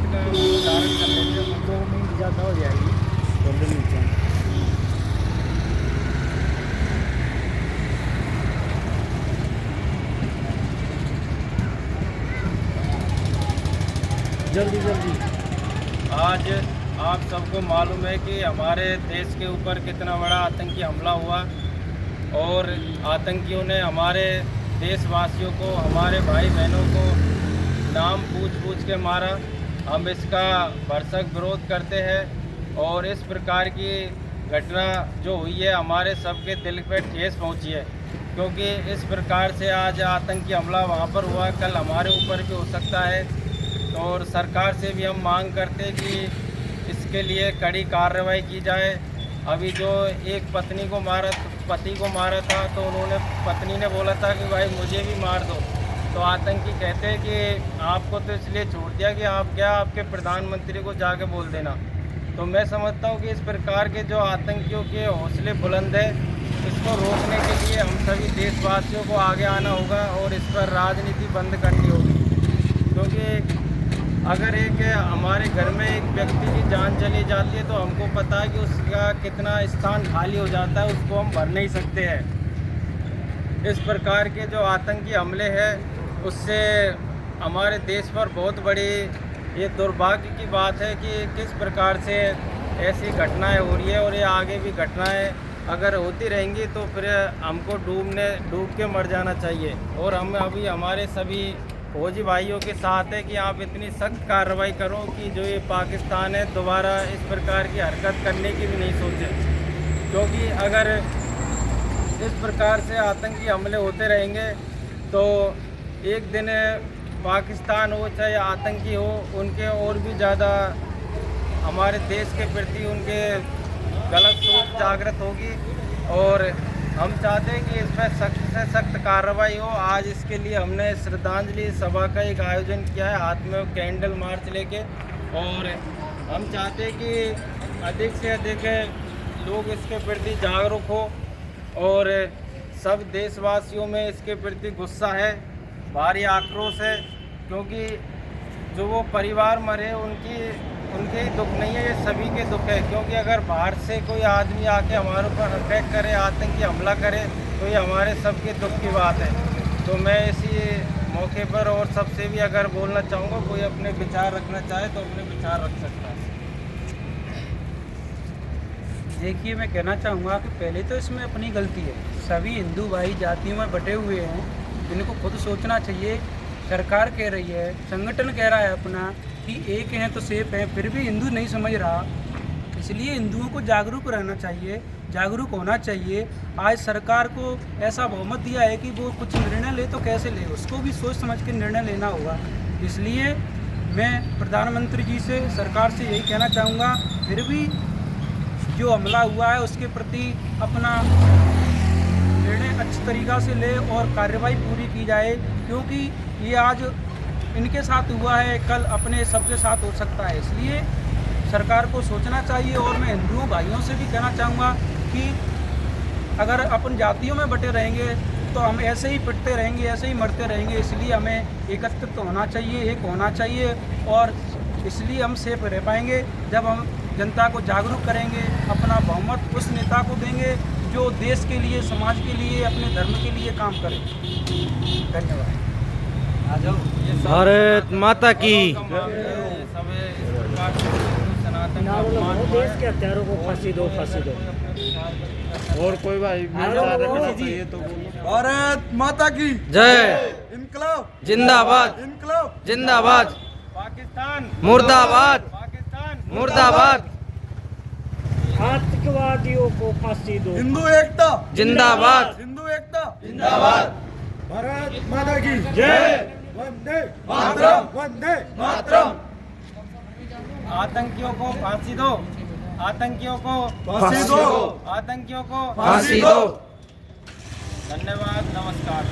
का उदाहरण कर लेते हैं, 2 मिनट ज़्यादा हो जाएगी। प्रॉब्लम नहीं है। जल्दी जल्दी। आज आप सबको मालूम है कि हमारे देश के ऊपर कितना बड़ा आतंकी हमला हुआ और आतंकियों ने हमारे देशवासियों को, हमारे भाई बहनों को नाम पूछ के मारा। हम इसका भरसक विरोध करते हैं और इस प्रकार की घटना जो हुई है हमारे सबके दिल पे ठेस पहुंची है, क्योंकि इस प्रकार से आज आतंकी हमला वहां पर हुआ, कल हमारे ऊपर भी हो सकता है। और सरकार से भी हम मांग करते हैं कि इसके लिए कड़ी कार्रवाई की जाए। अभी जो एक पति को मारा था तो उन्होंने पत्नी ने बोला था कि भाई मुझे भी मार दो, तो आतंकी कहते हैं कि आपको तो इसलिए छोड़ दिया कि आप क्या, आपके प्रधानमंत्री को जाके बोल देना। तो मैं समझता हूँ कि इस प्रकार के जो आतंकियों के हौसले बुलंद है, इसको रोकने के लिए हम सभी देशवासियों को आगे आना होगा और इस पर राजनीति बंद करनी होगी। क्योंकि अगर एक हमारे घर में एक व्यक्ति की जान चली जाती है तो हमको पता है कि उसका कितना स्थान खाली हो जाता है, उसको हम भर नहीं सकते हैं। इस प्रकार के जो आतंकी हमले हैं उससे हमारे देश पर बहुत बड़ी ये दुर्भाग्य की बात है कि किस प्रकार से ऐसी घटनाएं हो रही है और ये आगे भी घटनाएं अगर होती रहेंगी तो फिर हमको डूब के मर जाना चाहिए। और हम अभी हमारे सभी फौजी भाइयों के साथ है कि आप इतनी सख्त कार्रवाई करो कि जो ये पाकिस्तान है दोबारा इस प्रकार की हरकत करने की भी नहीं सोचे, क्योंकि अगर इस प्रकार से आतंकी हमले होते रहेंगे तो एक दिन पाकिस्तान हो चाहे आतंकी हो, उनके और भी ज़्यादा हमारे देश के प्रति उनके गलत सोच जागृत होगी। और हम चाहते हैं कि इस पर सख्त से सख्त कार्रवाई हो। आज इसके लिए हमने श्रद्धांजलि सभा का एक आयोजन किया है, हाथ में कैंडल मार्च लेके, और हम चाहते हैं कि अधिक से अधिक लोग इसके प्रति जागरूक हो। और सब देशवासियों में इसके प्रति गुस्सा है, भारी आक्रोश है, क्योंकि जो वो परिवार मरे उनके ही दुख नहीं है, ये सभी के दुख है। क्योंकि अगर बाहर से कोई आदमी आके हमारे ऊपर अटैक करे, आतंकी हमला करे, तो ये हमारे सबके दुख की बात है। तो मैं इसी मौके पर और सबसे भी अगर बोलना चाहूँगा, कोई अपने विचार रखना चाहे तो अपने विचार रख सकता है। देखिए, मैं कहना चाहूँगा कि पहले तो इसमें अपनी गलती है। सभी हिंदू भाई जातियों में बटे हुए हैं, इनको खुद सोचना चाहिए। सरकार कह रही है, संगठन कह रहा है अपना कि एक हैं तो सेफ हैं, फिर भी हिंदू नहीं समझ रहा। इसलिए हिंदुओं को जागरूक रहना चाहिए, जागरूक होना चाहिए। आज सरकार को ऐसा बहुमत दिया है कि वो कुछ निर्णय ले तो कैसे ले, उसको भी सोच समझ के निर्णय लेना होगा। इसलिए मैं प्रधानमंत्री जी से, सरकार से यही कहना चाहूँगा, फिर भी जो हमला हुआ है उसके प्रति अपना निर्णय अच्छी तरीक़ा से ले और कार्रवाई पूरी की जाए, क्योंकि ये आज इनके साथ हुआ है, कल अपने सबके साथ हो सकता है। इसलिए सरकार को सोचना चाहिए। और मैं हिंदुओं भाइयों से भी कहना चाहूँगा कि अगर अपन जातियों में बटे रहेंगे तो हम ऐसे ही पिटते रहेंगे, ऐसे ही मरते रहेंगे। इसलिए हमें एकत्रित होना चाहिए, एक होना चाहिए, और इसलिए हम सेफ रह पाएंगे जब हम जनता को जागरूक करेंगे, अपना बहुमत उस नेता को देंगे जो देश के लिए, समाज के लिए, अपने धर्म के लिए काम करे। धन्यवाद। भारत माता की। देश के हत्यारों को फांसी दो, फांसी दो। और कोई भाई चाहिए तो भारत माता की जय। इनकलाब जिंदाबाद, इनकलाब जिंदाबाद। पाकिस्तान मुर्दाबाद, पाकिस्तान मुर्दाबाद। आतंकवादियों को फांसी दो। हिंदू एकता जिंदाबाद, हिंदू एकता जिंदाबाद। भारत माता की जय। वंदे मातरम, वंदे मातरम। आतंकियों को फांसी दो, आतंकियों को फांसी दो, आतंकियों को फांसी दो। धन्यवाद, नमस्कार।